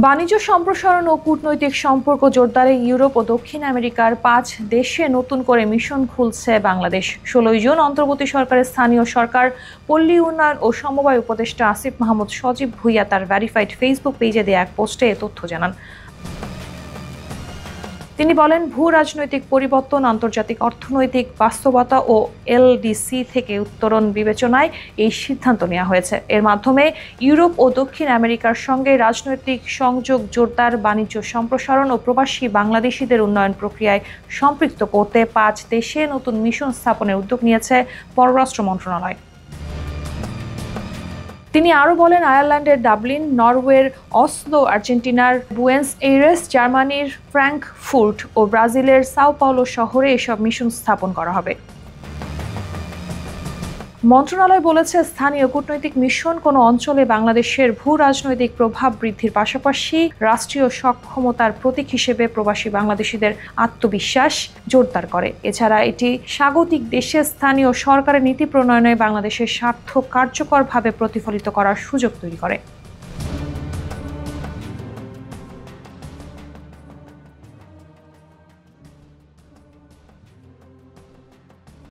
বাণিজ্য সম্প্রসারণ ও কূটনৈতিক সম্পর্ক জোরদারে ইউরোপ ও দক্ষিণ আমেরিকার 5 দেশে নতুন করে মিশন খুলছে বাংলাদেশ। 16 জুন অন্তর্বর্তী সরকারের স্থানীয় সরকার, পল্লী উন্নয়ন ও সমবায় উপদেষ্টা আসিফ মাহমুদ সজীব ভুঁইয়া তার ভেরিফাইড ফেসবুক পেজে দেয়া এক পোস্টে এ তথ্য জানান। তিনি বলেন, ভূ রাজনৈতিক পরিবর্তন, আন্তর্জাতিক অর্থনৈতিক বাস্তবতা ও এলডিসি থেকে উত্তরণ বিবেচনায় এই সিদ্ধান্ত নেওয়া হয়েছে। এর মাধ্যমে ইউরোপ ও দক্ষিণ আমেরিকার সঙ্গে রাজনৈতিক সংযোগ জোরদার, বাণিজ্য সম্প্রসারণ ও প্রবাসী বাংলাদেশিদের উন্নয়ন প্রক্রিয়ায় সম্পৃক্ত করতে 5 দেশে নতুন মিশন স্থাপনের উদ্যোগ নিয়েছে পররাষ্ট্র মন্ত্রণালয়। তিনি আরও বলেন, আয়ারল্যান্ডের ডাবলিন, নরওয়ের অসলো, আর্জেন্টিনার বুয়েন্স এইরেস, জার্মানির ফ্র্যাঙ্কফুর্ট ও ব্রাজিলের সাও পাওলো শহরে এসব মিশন স্থাপন করা হবে। মন্ত্রণালয় বলেছে, স্থানীয় কূটনৈতিক মিশন কোনো অঞ্চলে বাংলাদেশের ভূ রাজনৈতিক প্রভাব বৃদ্ধির পাশাপাশি রাষ্ট্রীয় সক্ষমতার প্রতীক হিসেবে প্রবাসী বাংলাদেশিদের আত্মবিশ্বাস জোরদার করে। এছাড়া এটি স্বাগতিক দেশে স্থানীয় সরকারের নীতি প্রণয়নে বাংলাদেশের স্বার্থ কার্যকরভাবে প্রতিফলিত করার সুযোগ তৈরি করে।